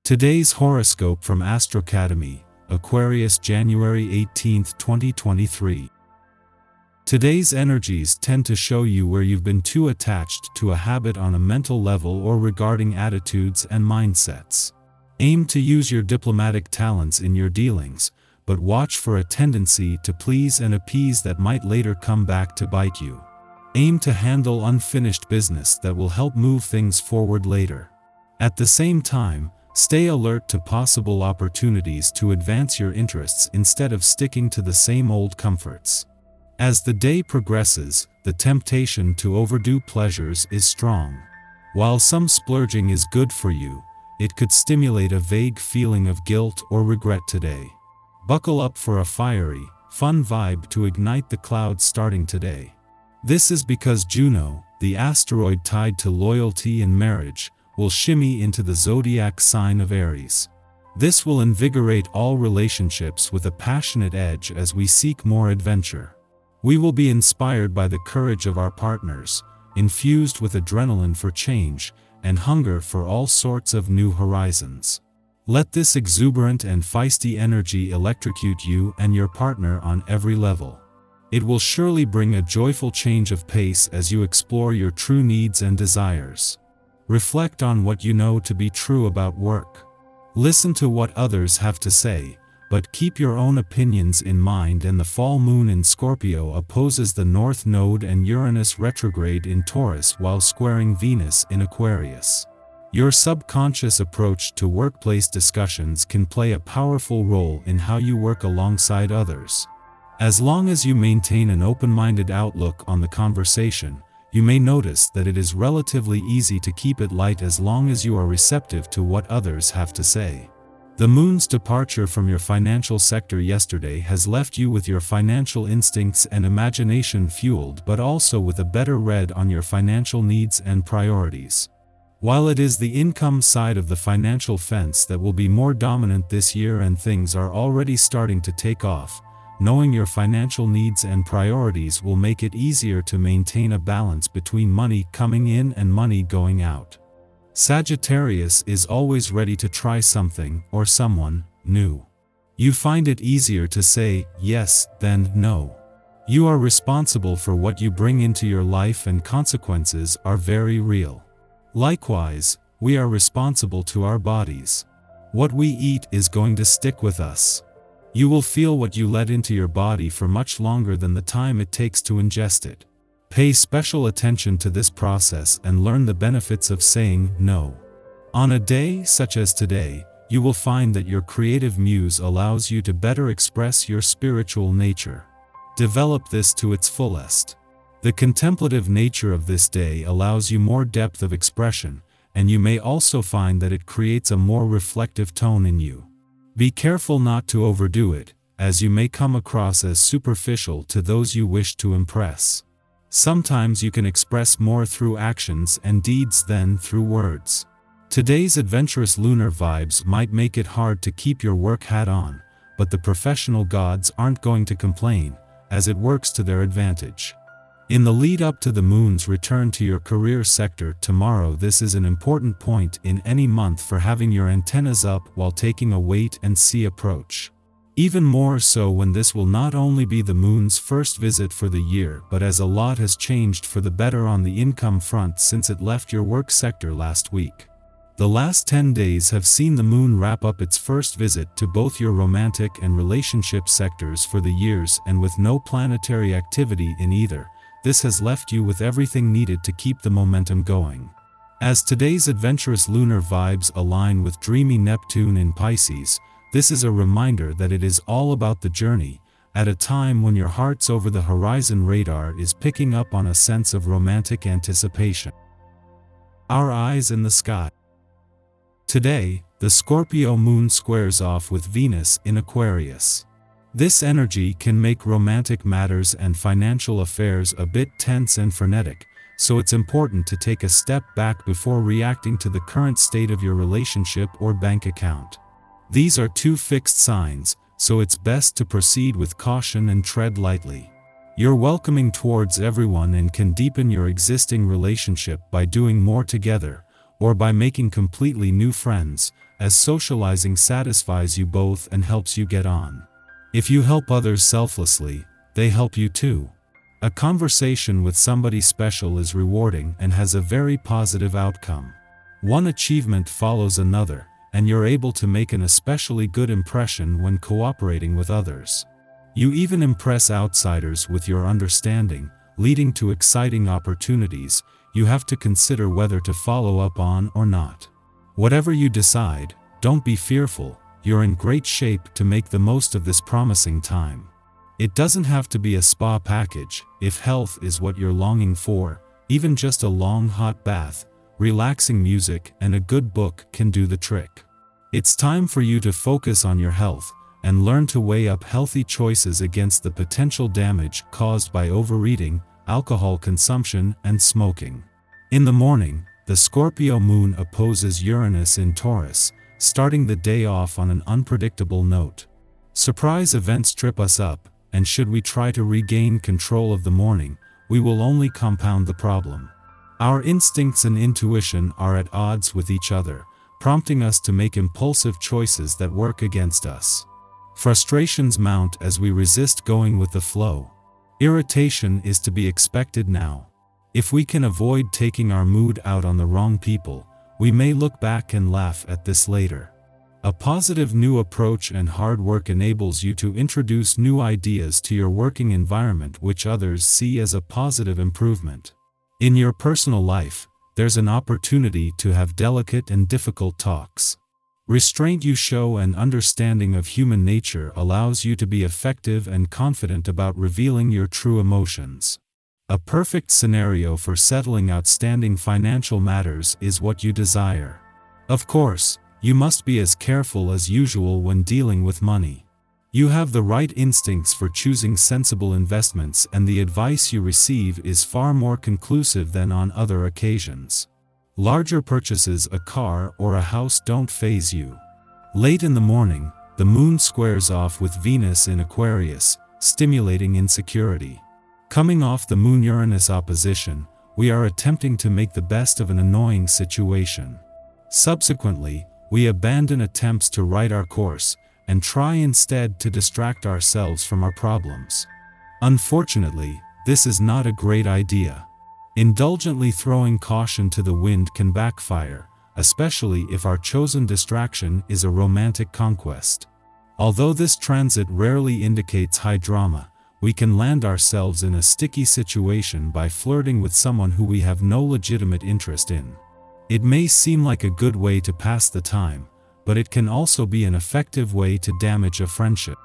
Today's horoscope from Astrocademy, Aquarius January 18, 2023. Today's energies tend to show you where you've been too attached to a habit on a mental level or regarding attitudes and mindsets. Aim to use your diplomatic talents in your dealings, but watch for a tendency to please and appease that might later come back to bite you. Aim to handle unfinished business that will help move things forward later. At the same time, stay alert to possible opportunities to advance your interests instead of sticking to the same old comforts. As the day progresses, the temptation to overdo pleasures is strong. While some splurging is good for you, it could stimulate a vague feeling of guilt or regret today. Buckle up for a fiery, fun vibe to ignite the clouds starting today. This is because Juno, the asteroid tied to loyalty and marriage, will shimmy into the zodiac sign of Aries. This will invigorate all relationships with a passionate edge as we seek more adventure. We will be inspired by the courage of our partners, infused with adrenaline for change, and hunger for all sorts of new horizons. Let this exuberant and feisty energy electrocute you and your partner on every level. It will surely bring a joyful change of pace as you explore your true needs and desires. Reflect on what you know to be true about work. Listen to what others have to say, but keep your own opinions in mind. And the full moon in Scorpio opposes the North Node and Uranus retrograde in Taurus while squaring Venus in Aquarius. Your subconscious approach to workplace discussions can play a powerful role in how you work alongside others. As long as you maintain an open-minded outlook on the conversation, you may notice that it is relatively easy to keep it light as long as you are receptive to what others have to say. The moon's departure from your financial sector yesterday has left you with your financial instincts and imagination fueled, but also with a better read on your financial needs and priorities. While it is the income side of the financial fence that will be more dominant this year and things are already starting to take off, knowing your financial needs and priorities will make it easier to maintain a balance between money coming in and money going out. Sagittarius is always ready to try something or someone new. You find it easier to say yes than no. You are responsible for what you bring into your life and consequences are very real. Likewise, we are responsible to our bodies. What we eat is going to stick with us. You will feel what you let into your body for much longer than the time it takes to ingest it. Pay special attention to this process and learn the benefits of saying no. On a day such as today, you will find that your creative muse allows you to better express your spiritual nature. Develop this to its fullest. The contemplative nature of this day allows you more depth of expression, and you may also find that it creates a more reflective tone in you. Be careful not to overdo it, as you may come across as superficial to those you wish to impress. Sometimes you can express more through actions and deeds than through words. Today's adventurous lunar vibes might make it hard to keep your work hat on, but the professional gods aren't going to complain, as it works to their advantage. In the lead up to the moon's return to your career sector tomorrow, this is an important point in any month for having your antennas up while taking a wait-and-see approach. Even more so when this will not only be the moon's first visit for the year, but as a lot has changed for the better on the income front since it left your work sector last week. The last 10 days have seen the moon wrap up its first visit to both your romantic and relationship sectors for the years, and with no planetary activity in either, this has left you with everything needed to keep the momentum going. As today's adventurous lunar vibes align with dreamy Neptune in Pisces, this is a reminder that it is all about the journey, at a time when your heart's over the horizon radar is picking up on a sense of romantic anticipation. Our eyes in the sky. Today, the Scorpio moon squares off with Venus in Aquarius. This energy can make romantic matters and financial affairs a bit tense and frenetic, so it's important to take a step back before reacting to the current state of your relationship or bank account. These are two fixed signs, so it's best to proceed with caution and tread lightly. You're welcoming towards everyone and can deepen your existing relationship by doing more together, or by making completely new friends, as socializing satisfies you both and helps you get on. If you help others selflessly, they help you too. A conversation with somebody special is rewarding and has a very positive outcome. One achievement follows another, and you're able to make an especially good impression when cooperating with others. You even impress outsiders with your understanding, leading to exciting opportunities you have to consider whether to follow up on or not. Whatever you decide, don't be fearful, you're in great shape to make the most of this promising time. It doesn't have to be a spa package. If health is what you're longing for, even just a long hot bath, relaxing music, and a good book can do the trick. It's time for you to focus on your health and learn to weigh up healthy choices against the potential damage caused by overeating, alcohol consumption, and smoking. In the morning, the Scorpio moon opposes Uranus in Taurus, starting the day off on an unpredictable note. Surprise events trip us up, and should we try to regain control of the morning, we will only compound the problem. Our instincts and intuition are at odds with each other, prompting us to make impulsive choices that work against us. Frustrations mount as we resist going with the flow. Irritation is to be expected now. If we can avoid taking our mood out on the wrong people, we may look back and laugh at this later. A positive new approach and hard work enables you to introduce new ideas to your working environment which others see as a positive improvement. In your personal life, there's an opportunity to have delicate and difficult talks. Restraint you show and understanding of human nature allows you to be effective and confident about revealing your true emotions. A perfect scenario for settling outstanding financial matters is what you desire. Of course, you must be as careful as usual when dealing with money. You have the right instincts for choosing sensible investments, and the advice you receive is far more conclusive than on other occasions. Larger purchases, a car or a house, don't faze you. Late in the morning, the moon squares off with Venus in Aquarius, stimulating insecurity. Coming off the Moon-Uranus opposition, we are attempting to make the best of an annoying situation. Subsequently, we abandon attempts to right our course, and try instead to distract ourselves from our problems. Unfortunately, this is not a great idea. Indulgently throwing caution to the wind can backfire, especially if our chosen distraction is a romantic conquest. Although this transit rarely indicates high drama, we can land ourselves in a sticky situation by flirting with someone who we have no legitimate interest in. It may seem like a good way to pass the time, but it can also be an effective way to damage a friendship.